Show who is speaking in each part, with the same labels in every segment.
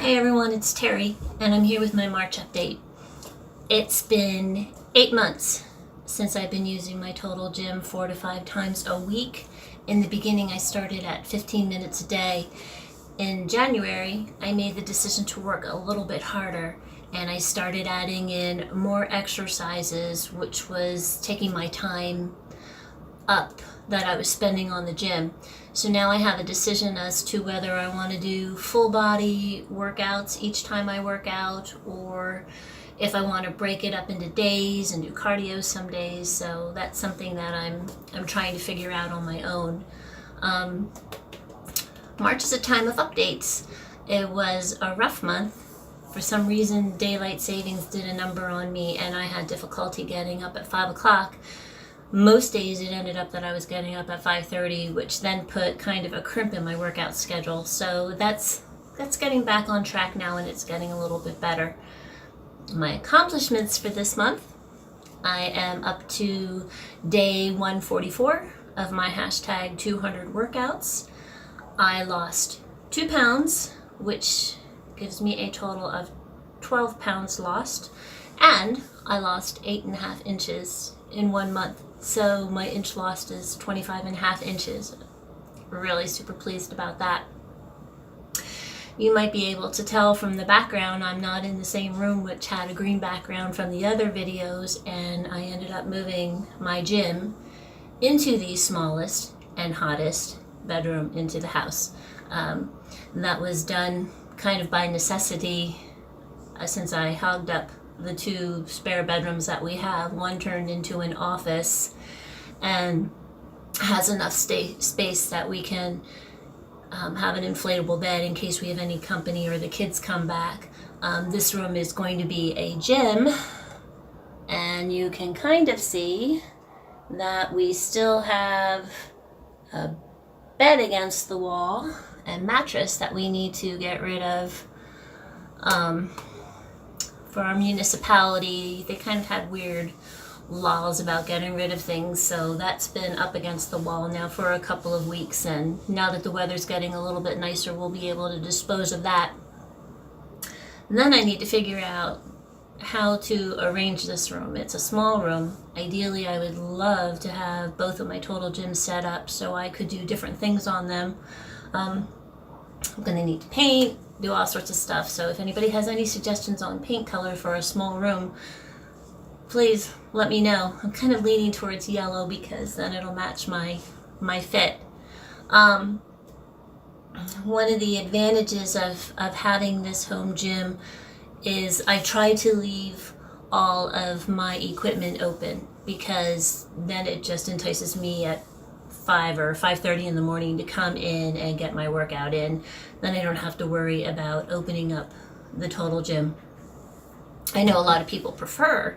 Speaker 1: Hey everyone, it's Terry, and I'm here with my March update. It's been 8 months since I've been using my Total Gym 4 to 5 times a week. In the beginning, I started at 15 minutes a day. In January, I made the decision to work a little bit harder, and I started adding in more exercises, which was taking my time up that I was spending on the gym. So now I have a decision as to whether I want to do full body workouts each time I work out, or if I want to break it up into days and do cardio some days. So that's something that I'm trying to figure out on my own. March is a time of updates. It was a rough month. For some reason, daylight savings did a number on me, and I had difficulty getting up at 5 o'clock. Most days it ended up that I was getting up at 5:30, which then put kind of a crimp in my workout schedule. So that's getting back on track now, and it's getting a little bit better. My accomplishments for this month, I am up to day 144 of my hashtag 200 workouts. I lost 2 pounds, which gives me a total of 12 pounds lost, and I lost 8.5 inches in 1 month. So my inch lost is 25.5 inches. Really super pleased about that. You might be able to tell from the background, I'm not in the same room, which had a green background from the other videos, and I ended up moving my gym into the smallest and hottest bedroom into the house. That was done kind of by necessity, since I hogged up the 2 spare bedrooms that we have. One turned into an office and has enough space that we can have an inflatable bed in case we have any company or the kids come back. This room is going to be a gym, and you can kind of see that we still have a bed against the wall and mattress that we need to get rid of. For our municipality, they kind of had weird laws about getting rid of things, so that's been up against the wall now for a couple of weeks, and now that the weather's getting a little bit nicer, we'll be able to dispose of that. And then I need to figure out how to arrange this room. It's a small room. Ideally, I would love to have both of my Total Gyms set up so I could do different things on them. I'm going to need to paint, do all sorts of stuff. So if anybody has any suggestions on paint color for a small room, please let me know. I'm kind of leaning towards yellow because then it'll match my fit. One of the advantages of having this home gym is I try to leave all of my equipment open, because then it just entices me at 5 or 5:30 in the morning to come in and get my workout in. Then I don't have to worry about opening up the Total Gym. I know a lot of people prefer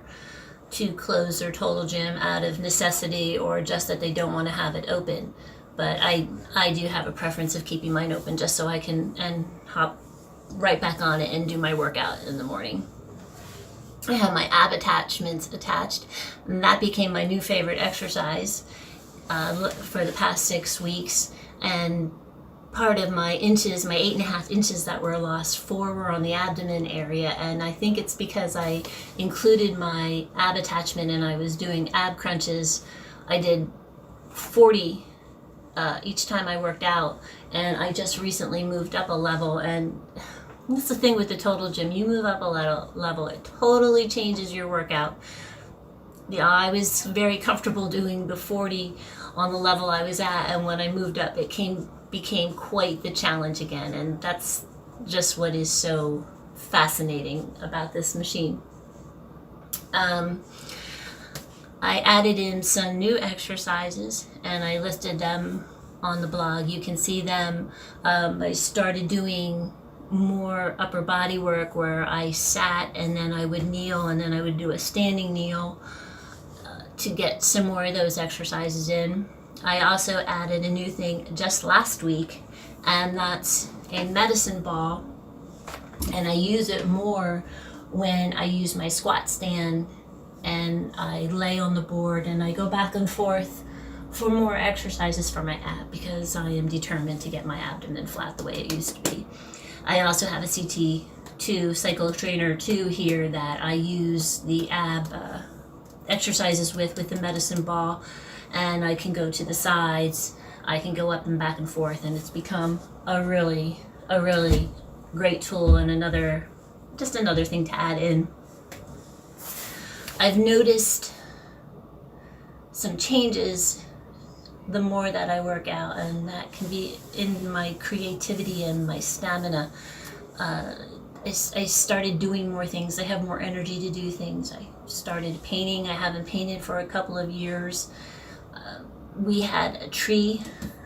Speaker 1: to close their Total Gym out of necessity, or just that they don't want to have it open. But I do have a preference of keeping mine open just so I can hop right back on it and do my workout in the morning. I have my ab attachments attached, and that became my new favorite exercise for the past 6 weeks. And part of my inches, my 8.5 inches that were lost, 4 were on the abdomen area, and I think it's because I included my ab attachment and I was doing ab crunches. I did 40 each time I worked out, and I just recently moved up a level, and that's the thing with the Total Gym. You move up a level, it totally changes your workout. Yeah, I was very comfortable doing the 40 on the level I was at, and when I moved up, it became quite the challenge again, and that's just what is so fascinating about this machine. I added in some new exercises, and I listed them on the blog. You can see them. I started doing more upper body work where I sat and then I would kneel, and then I would do a standing kneel to get some more of those exercises in. I also added a new thing just last week, and that's a medicine ball, and I use it more when I use my squat stand and I lay on the board and I go back and forth for more exercises for my ab, because I am determined to get my abdomen flat the way it used to be. I also have a CT2 cycle trainer 2 here that I use the ab exercises with the medicine ball, and I can go to the sides, I can go up and back and forth, and it's become a really great tool and another thing to add in. I've noticed some changes the more that I work out, and that can be in my creativity and my stamina. I started doing more things. I have more energy to do things. I started painting. I haven't painted for a couple of years. We had a tree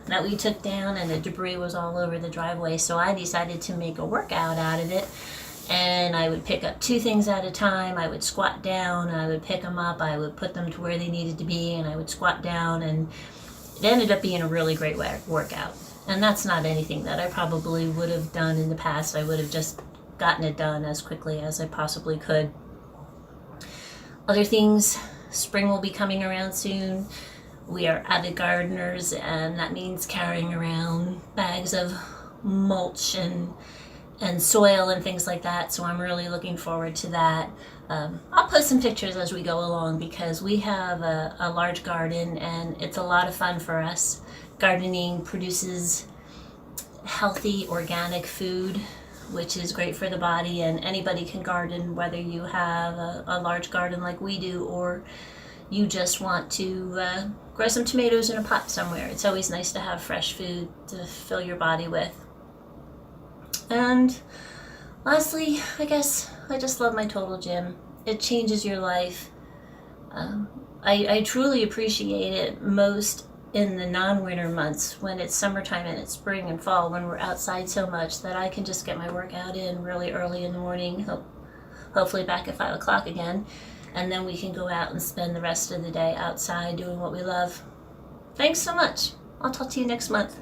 Speaker 1: that we took down, and the debris was all over the driveway, so I decided to make a workout out of it. And I would pick up 2 things at a time. I would squat down, I would pick them up, I would put them to where they needed to be, and I would squat down, and it ended up being a really great workout. And that's not anything that I probably would have done in the past. I would have just gotten it done as quickly as I possibly could. Other things, spring will be coming around soon. We are avid gardeners, and that means carrying around bags of mulch and soil and things like that, so I'm really looking forward to that. I'll post some pictures as we go along, because we have a large garden and it's a lot of fun for us. Gardening produces healthy organic food, which is great for the body, and anybody can garden, whether you have a large garden like we do, or you just want to grow some tomatoes in a pot somewhere. It's always nice to have fresh food to fill your body with. And lastly, I guess I just love my total gym. It changes your life. I truly appreciate it most in the non-winter months, when it's summertime and it's spring and fall, when we're outside so much that I can just get my workout in really early in the morning, hopefully back at 5 o'clock again, and then we can go out and spend the rest of the day outside doing what we love. Thanks so much. I'll talk to you next month.